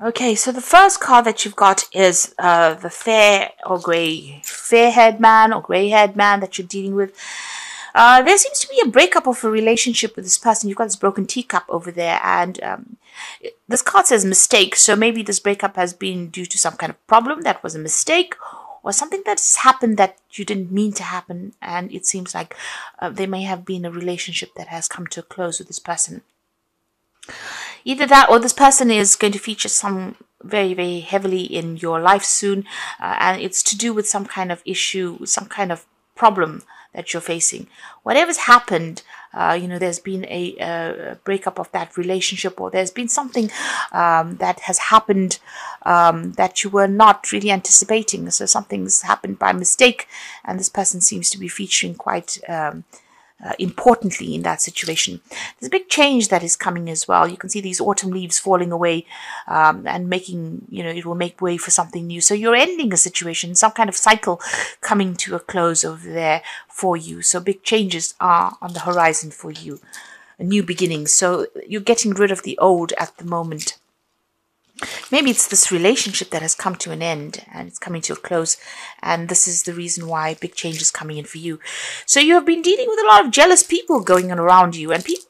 Okay, so the first card that you've got is the fair-haired man or grey-haired man that you're dealing with. There seems to be a breakup of a relationship with this person. You've got this broken teacup over there, and this card says mistake. So maybe this breakup has been due to some kind of problem that was a mistake, or something that's happened that you didn't mean to happen. And it seems like there may have been a relationship that has come to a close with this person. Either that or this person is going to feature some very, very heavily in your life soon. And it's to do with some kind of issue, some kind of problem that you're facing. Whatever's happened, there's been a breakup of that relationship, or there's been something that has happened that you were not really anticipating. So something's happened by mistake, and this person seems to be featuring quite importantly in that situation. There's a big change that is coming as well. You can see these autumn leaves falling away and making, it will make way for something new. So you're ending a situation, some kind of cycle coming to a close over there for you. So big changes are on the horizon for you, a new beginning. So you're getting rid of the old at the moment. Maybe it's this relationship that has come to an end and it's coming to a close, and this is the reason why big change is coming in for you. So you have been dealing with a lot of jealous people going on around you, and people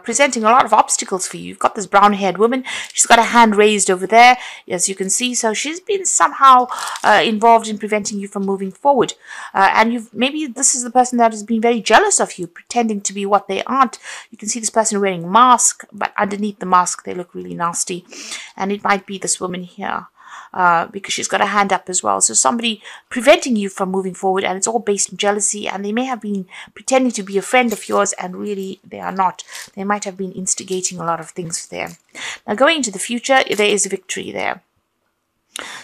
presenting a lot of obstacles for you. You've got this brown-haired woman. She's got a hand raised over there, as you can see. So she's been somehow involved in preventing you from moving forward. And maybe this is the person that has been very jealous of you, pretending to be what they aren't. You can see this person wearing a mask, but underneath the mask, they look really nasty. And it might be this woman here. Because she's got a hand up as well. So somebody preventing you from moving forward, and it's all based on jealousy, and they may have been pretending to be a friend of yours, and really they are not. They might have been instigating a lot of things there. Now going into the future, there is victory there.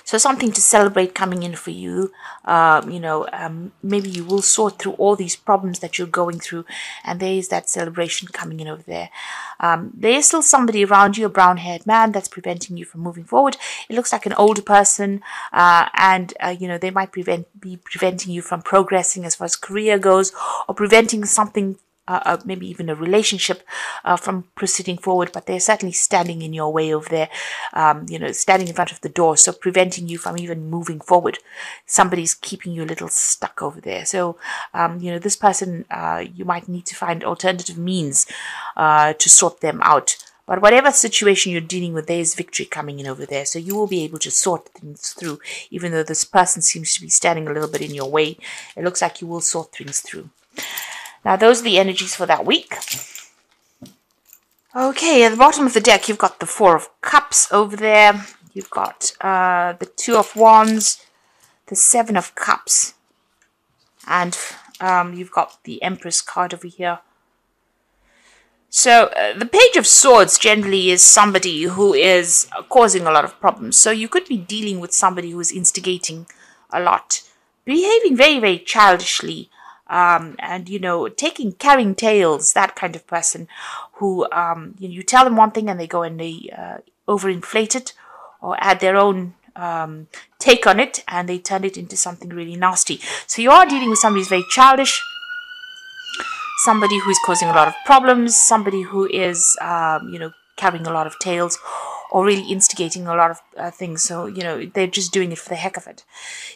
So something to celebrate coming in for you. Maybe you will sort through all these problems that you're going through, and there is that celebration coming in over there. There is still somebody around you, a brown-haired man, that's preventing you from moving forward. It looks like an older person, and they might be preventing you from progressing as far as career goes, or preventing something, maybe even a relationship from proceeding forward, but they're certainly standing in your way over there, standing in front of the door, so preventing you from even moving forward. Somebody's keeping you a little stuck over there. So, this person, you might need to find alternative means to sort them out. But whatever situation you're dealing with, there is victory coming in over there. So you will be able to sort things through, even though this person seems to be standing a little bit in your way. It looks like you will sort things through. Now, those are the energies for that week. Okay, at the bottom of the deck, you've got the Four of Cups over there. You've got the Two of Wands, the Seven of Cups, and you've got the Empress card over here. So, the Page of Swords generally is somebody who is causing a lot of problems. So, you could be dealing with somebody who is instigating a lot, behaving very, very childishly, and carrying tales, that kind of person who you tell them one thing and they go and they overinflate it or add their own take on it, and they turn it into something really nasty. So you are dealing with somebody who's very childish, somebody who is causing a lot of problems, somebody who is carrying a lot of tales, or really instigating a lot of things. So, they're just doing it for the heck of it.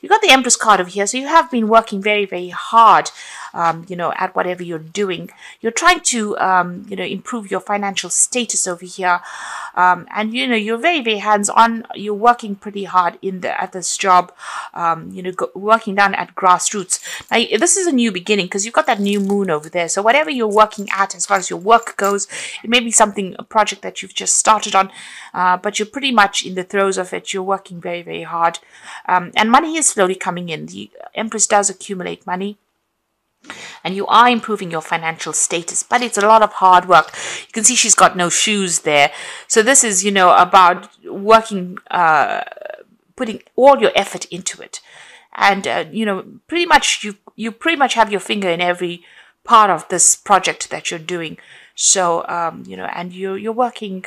You've got the Empress card over here. So you have been working very, very hard, at whatever you're doing. You're trying to, improve your financial status over here. And, you're very, very hands-on. You're working pretty hard at this job, working down at grassroots. Now, this is a new beginning because you've got that new moon over there. So whatever you're working at as far as your work goes, it may be a project that you've just started on, but you're pretty much in the throes of it. You're working very, very hard. And money is slowly coming in. The Empress does accumulate money. And you are improving your financial status, but it's a lot of hard work. You can see she's got no shoes there. So this is, about working, putting all your effort into it. And, pretty much you pretty much have your finger in every part of this project that you're doing. So, and you're working.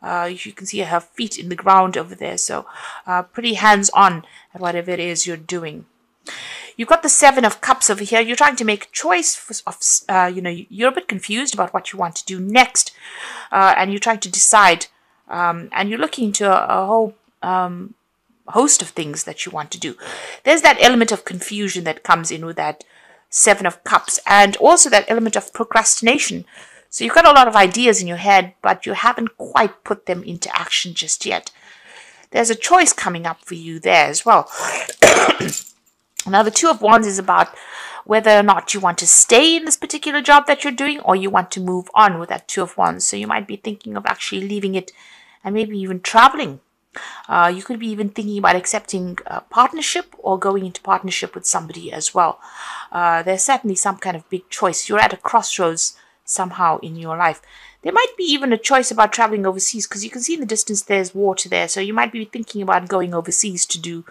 You can see her feet in the ground over there. So pretty hands-on at whatever it is you're doing. You've got the Seven of Cups over here. You're trying to make a choice you're a bit confused about what you want to do next. And you're trying to decide and you're looking into a whole host of things that you want to do. There's that element of confusion that comes in with that Seven of Cups, and also that element of procrastination. So you've got a lot of ideas in your head, but you haven't quite put them into action just yet. There's a choice coming up for you there as well. Now, the Two of Wands is about whether or not you want to stay in this particular job that you're doing, or you want to move on with that Two of Wands. So you might be thinking of actually leaving it and maybe even traveling. You could be even thinking about accepting a partnership or going into partnership with somebody as well. There's certainly some kind of big choice. You're at a crossroads somehow in your life. There might be even a choice about traveling overseas, because you can see in the distance there's water there. So you might be thinking about going overseas to do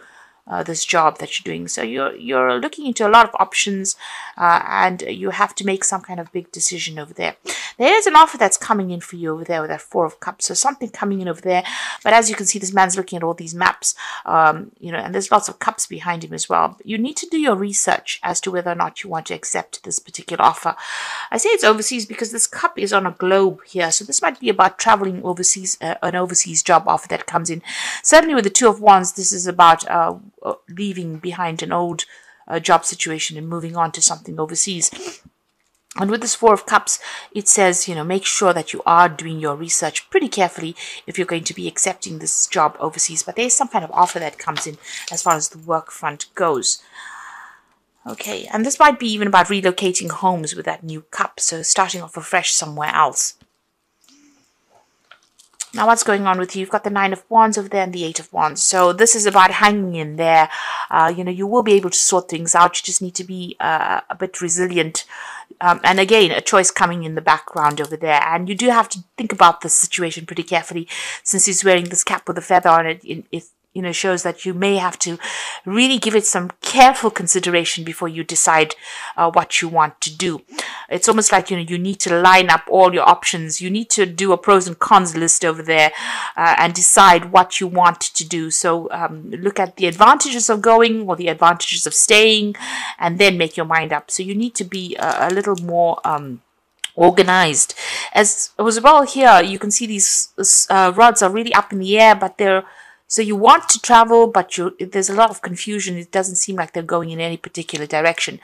this job that you're doing. So you're looking into a lot of options, and you have to make some kind of big decision over there. There is an offer that's coming in for you over there with that Four of Cups. So something coming in over there. But as you can see, this man's looking at all these maps, and there's lots of cups behind him as well. You need to do your research as to whether or not you want to accept this particular offer. I say it's overseas because this cup is on a globe here. So this might be about traveling overseas, an overseas job offer that comes in. Certainly with the Two of Wands, this is about leaving behind an old job situation and moving on to something overseas. And with this Four of Cups, it says, make sure that you are doing your research pretty carefully if you're going to be accepting this job overseas. But there's some kind of offer that comes in as far as the work front goes. Okay, and this might be even about relocating homes with that new cup. So starting off afresh somewhere else. Now, what's going on with you? You've got the Nine of Wands over there and the Eight of Wands. So this is about hanging in there. You will be able to sort things out. You just need to be a bit resilient. And again, a choice coming in the background over there. And you do have to think about the situation pretty carefully, since he's wearing this cap with a feather on it. It shows that you may have to really give it some careful consideration before you decide what you want to do. It's almost like, you need to line up all your options. You need to do a pros and cons list over there and decide what you want to do. So look at the advantages of going or the advantages of staying, and then make your mind up. So you need to be a little more organized. As well here, you can see these rods are really up in the air, but so you want to travel, but there's a lot of confusion. It doesn't seem like they're going in any particular direction.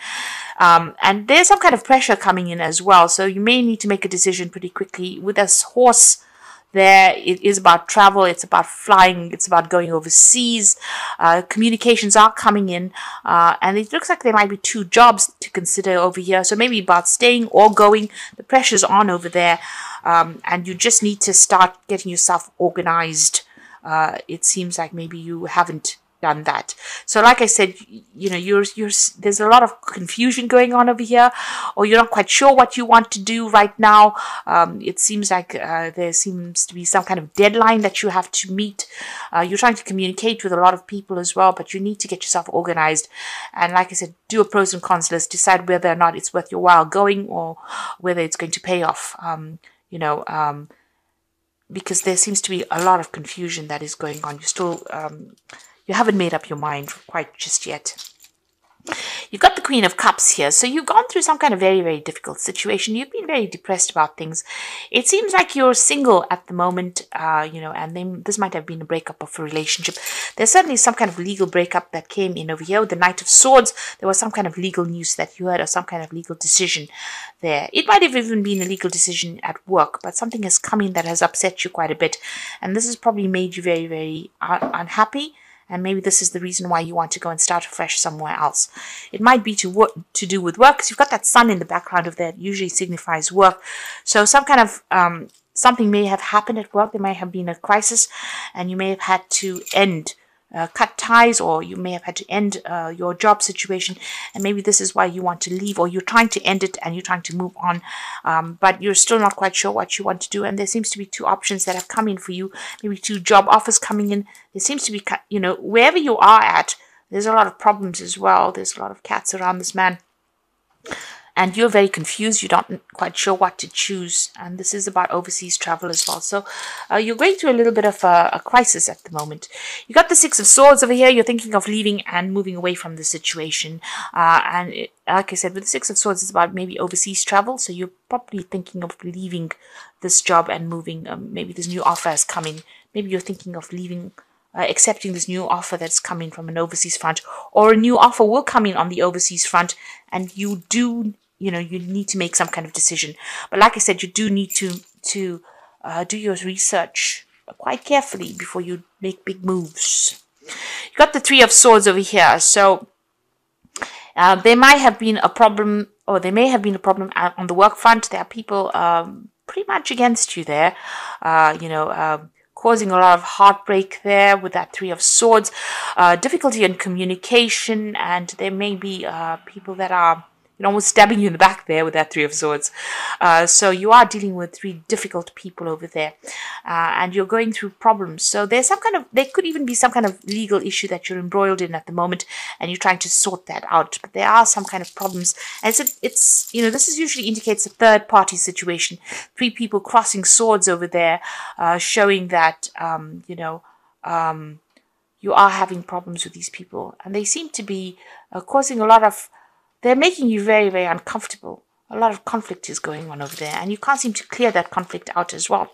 And there's some kind of pressure coming in as well. So you may need to make a decision pretty quickly. With this horse there, it is about travel. It's about flying. It's about going overseas. Communications are coming in. And it looks like there might be two jobs to consider over here. So maybe about staying or going. The pressure's on over there. And you just need to start getting yourself organized. It seems like maybe you haven't done that. So like I said, there's a lot of confusion going on over here, or you're not quite sure what you want to do right now. It seems like there seems to be some kind of deadline that you have to meet. You're trying to communicate with a lot of people as well, but you need to get yourself organized. And like I said, do a pros and cons list, decide whether or not it's worth your while going, or whether it's going to pay off. Because there seems to be a lot of confusion that is going on. You haven't made up your mind quite just yet. You've got the Queen of Cups here. So you've gone through some kind of very, very difficult situation. You've been very depressed about things. It seems like you're single at the moment, and then this might have been a breakup of a relationship. There's certainly some kind of legal breakup that came in over here. With the Knight of Swords, there was some kind of legal news that you heard, or some kind of legal decision there. It might have even been a legal decision at work, but something has come in that has upset you quite a bit. And this has probably made you very, very unhappy. And maybe this is the reason why you want to go and start afresh somewhere else. It might be to do with work, because you've got that sun in the background of that. It usually signifies work. So some kind of something may have happened at work. There may have been a crisis, and you may have had to cut ties, or you may have had to end your job situation, and maybe this is why you want to leave, or you're trying to end it and you're trying to move on, but you're still not quite sure what you want to do. And there seems to be two options that have come in for you, maybe two job offers coming in. There seems to be, wherever you are at, there's a lot of problems as well. There's a lot of cats around this man. and you're very confused. You're not quite sure what to choose, and this is about overseas travel as well. So you're going through a little bit of a crisis at the moment. You got the Six of Swords over here. You're thinking of leaving and moving away from the situation, like I said, with the Six of Swords, it's about maybe overseas travel. So you're probably thinking of leaving this job and moving. Maybe this new offer has come in. Maybe you're thinking of leaving, accepting this new offer that's coming from an overseas front, or a new offer will come in on the overseas front, and you do, you need to make some kind of decision. But like I said, you do need to do your research quite carefully before you make big moves. You got the Three of Swords over here, so there might have been a problem, or there may have been a problem on the work front. There are people pretty much against you there, causing a lot of heartbreak there with that Three of Swords, difficulty in communication, and there may be people that are almost stabbing you in the back there with that Three of Swords. So you are dealing with three difficult people over there, and you're going through problems. So there could even be some kind of legal issue that you're embroiled in at the moment, and you're trying to sort that out. But there are some kind of problems, and this is usually indicates a third party situation. Three people crossing swords over there, showing that you are having problems with these people, and they seem to be causing a lot of. They're making you very, very uncomfortable. A lot of conflict is going on over there, and you can't seem to clear that conflict out as well.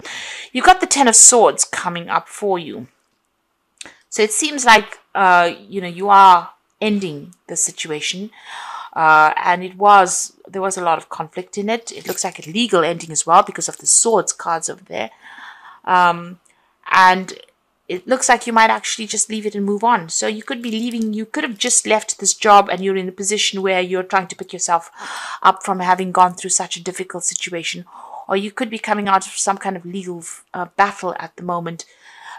You've got the Ten of Swords coming up for you. So it seems like, you are ending the situation, and there was a lot of conflict in it. It looks like a legal ending as well because of the Swords cards over there. And it looks like you might actually just leave it and move on. So you could be leaving, you could have just left this job and you're in a position where you're trying to pick yourself up from having gone through such a difficult situation. Or you could be coming out of some kind of legal battle at the moment.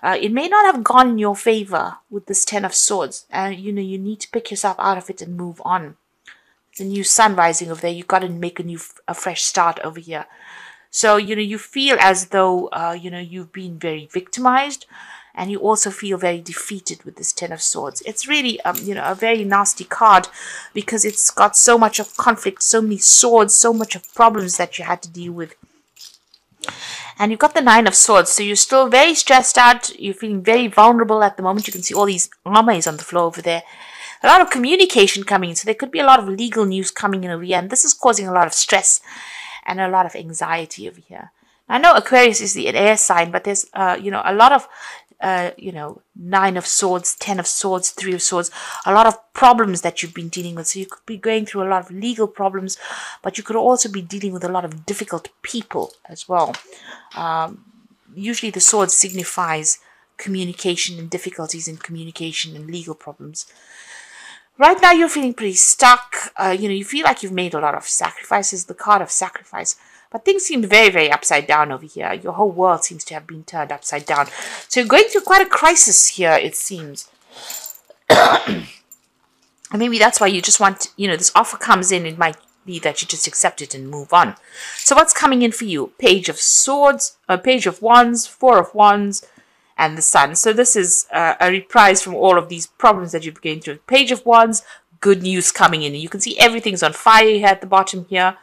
It may not have gone in your favor with this Ten of Swords. And, you need to pick yourself out of it and move on. There's a new sun rising over there. You've got to make a fresh start over here. So, you feel as though, you've been very victimized. And you also feel very defeated with this Ten of Swords. It's really, a very nasty card because it's got so much of conflict, so many swords, so much of problems that you had to deal with. And you've got the Nine of Swords, so you're still very stressed out. You're feeling very vulnerable at the moment. You can see all these armors on the floor over there. A lot of communication coming in, so there could be a lot of legal news coming in over here, and this is causing a lot of stress and a lot of anxiety over here. I know Aquarius is the air sign, but there's, a lot of Nine of Swords, Ten of Swords, Three of Swords, a lot of problems that you've been dealing with. So you could be going through a lot of legal problems, but you could also be dealing with a lot of difficult people as well. Usually the sword signifies communication and difficulties in communication and legal problems. Right now you're feeling pretty stuck. You feel like you've made a lot of sacrifices, the card of sacrifice. But things seem very, very upside down over here. Your whole world seems to have been turned upside down. So you're going through quite a crisis here, it seems. And maybe that's why you just want, this offer comes in. It might be that you just accept it and move on. So what's coming in for you? Page of Swords, Page of Wands, Four of Wands, and the Sun. So this is a reprise from all of these problems that you've been going through. Page of Wands, good news coming in. You can see everything's on fire here at the bottom here.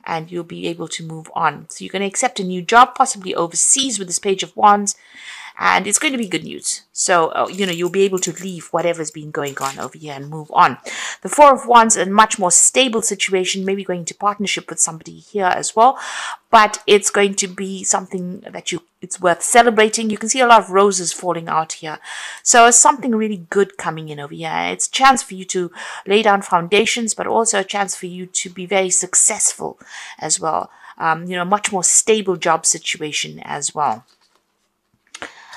And you'll be able to move on. So you're going to accept a new job, possibly overseas with this Page of Wands. And it's going to be good news. So, you'll be able to leave whatever's been going on over here and move on. The Four of Wands, a much more stable situation, maybe going into partnership with somebody here as well. But it's going to be something that it's worth celebrating. You can see a lot of roses falling out here. So it's something really good coming in over here. It's a chance for you to lay down foundations, but also a chance for you to be very successful as well. Much more stable job situation as well.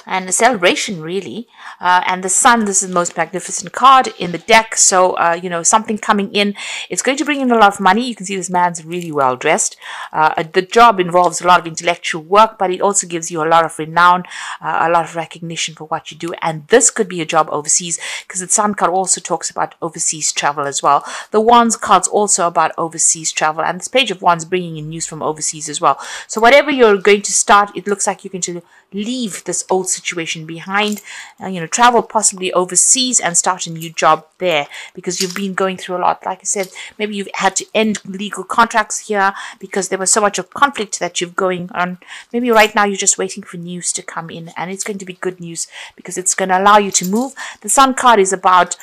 And a celebration, really. And the Sun, this is the most magnificent card in the deck. So, something coming in. It's going to bring in a lot of money. You can see this man's really well dressed. The job involves a lot of intellectual work, but it also gives you a lot of renown, a lot of recognition for what you do. And this could be a job overseas, because the Sun card also talks about overseas travel as well. The Wands card's also about overseas travel. And this Page of Wands bringing in news from overseas as well. So whatever you're going to start, it looks like you're going to leave this old situation behind, travel possibly overseas and start a new job there, because you've been going through a lot. Like I said, maybe you've had to end legal contracts here because there was so much of conflict that you've going on. Maybe right now you're just waiting for news to come in, and it's going to be good news because it's going to allow you to move. The Sun card is about,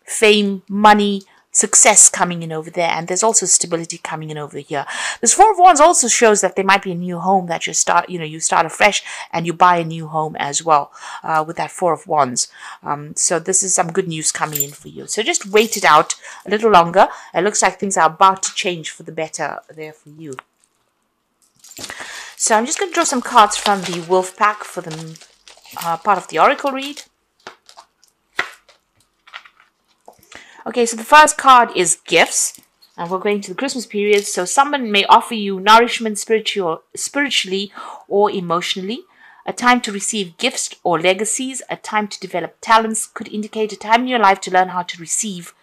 fame, money, success coming in over there, and there's also stability coming in over here. This Four of Wands also shows that there might be a new home that you start afresh, and you buy a new home as well with that Four of Wands. So this is some good news coming in for you. So just wait it out a little longer. It looks like things are about to change for the better there for you. So I'm just going to draw some cards from the Wolf Pack for the part of the Oracle read. Okay, so the first card is gifts, and we're going to the Christmas period. So someone may offer you nourishment spiritually or emotionally, a time to receive gifts or legacies, a time to develop talents, could indicate a time in your life to learn how to receive,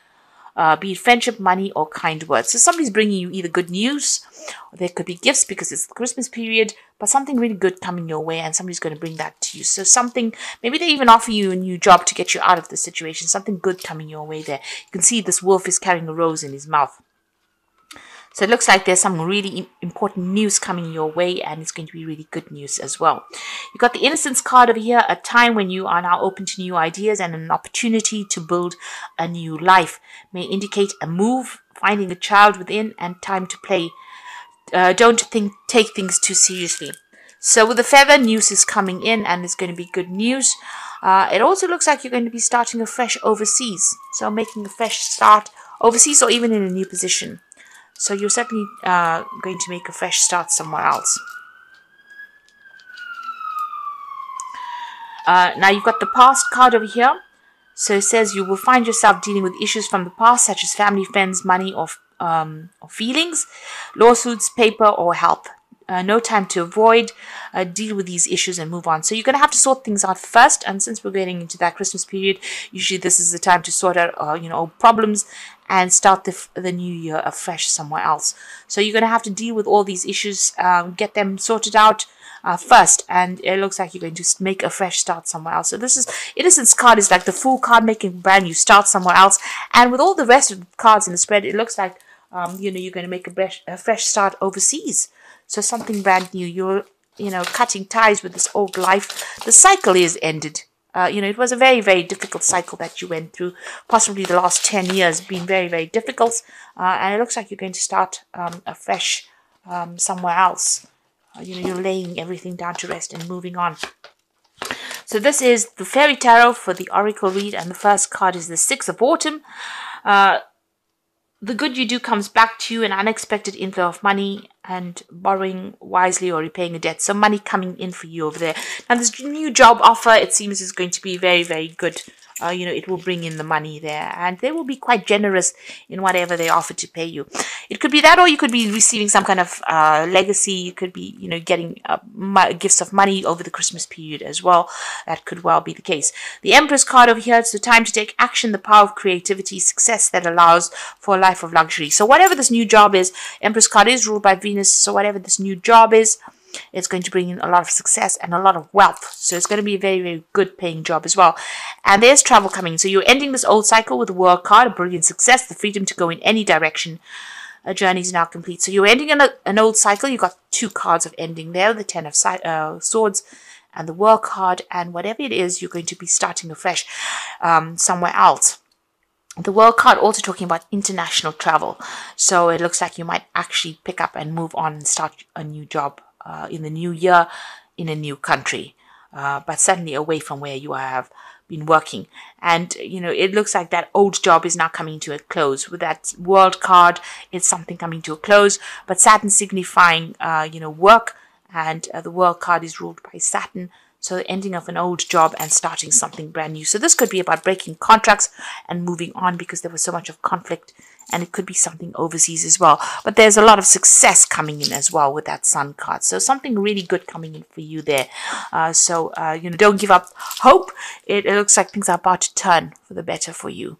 be it friendship, money, or kind words. So somebody's bringing you either good news, or there could be gifts because it's the Christmas period, but something really good coming your way, and somebody's going to bring that to you. So something, maybe they even offer you a new job to get you out of the situation, something good coming your way there. You can see this wolf is carrying a rose in his mouth. So it looks like there's some really important news coming your way, and it's going to be really good news as well. You've got the Innocence card over here, a time when you are now open to new ideas and an opportunity to build a new life. May indicate a move, finding a child within, and time to play. Don't take things too seriously. So with the feather, news is coming in, and it's going to be good news. It also looks like you're going to be starting afresh overseas. So making a fresh start overseas, or even in a new position. So you're certainly going to make a fresh start somewhere else. Now you've got the past card over here. So it says you will find yourself dealing with issues from the past, such as family, friends, money, or feelings, lawsuits, paper, or help. No time to avoid, deal with these issues and move on. So you're going to have to sort things out first, and since we're getting into that Christmas period, usually this is the time to sort out old problems and start the new year afresh somewhere else. So you're going to have to deal with all these issues, get them sorted out first, and it looks like you're going to make a fresh start somewhere else. So this is Innocence card is like the Fool card, making brand new start somewhere else, and with all the rest of the cards in the spread, it looks like you're going to make a fresh start overseas. So something brand new. You're cutting ties with this old life. The cycle is ended. It was a very, very difficult cycle that you went through. Possibly the last 10 years been very, very difficult. And it looks like you're going to start afresh somewhere else. You're laying everything down to rest and moving on. So this is the Fairy Tarot for the Oracle read, and the first card is the Six of Autumn. The good you do comes back to you, an unexpected inflow of money, and borrowing wisely or repaying a debt. So money coming in for you over there. Now this new job offer, it seems, is going to be very, very good. It will bring in the money there, and they will be quite generous in whatever they offer to pay you. It could be that, or you could be receiving some kind of legacy. You could be, getting gifts of money over the Christmas period as well. That could well be the case. The Empress card over here, it's the time to take action, the power of creativity, success that allows for a life of luxury. So whatever this new job is, Empress card is ruled by Venus, so whatever this new job is, it's going to bring in a lot of success and a lot of wealth. So it's going to be a very, very good paying job as well. And there's travel coming. So you're ending this old cycle with the World card, a brilliant success, the freedom to go in any direction. A journey is now complete. So you're ending an old cycle. You've got two cards of ending there, the Ten of Swords and the World card. And whatever it is, you're going to be starting afresh somewhere else. The World card also talking about international travel. So it looks like you might actually pick up and move on and start a new job in the new year in a new country, but certainly away from where you have been working. And it looks like that old job is now coming to a close. With that World card, it's something coming to a close, but Saturn signifying work, and the World card is ruled by Saturn. So the ending of an old job and starting something brand new. So this could be about breaking contracts and moving on because there was so much of conflict, and it could be something overseas as well. But there's a lot of success coming in as well with that Sun card. So something really good coming in for you there. Don't give up hope. It looks like things are about to turn for the better for you.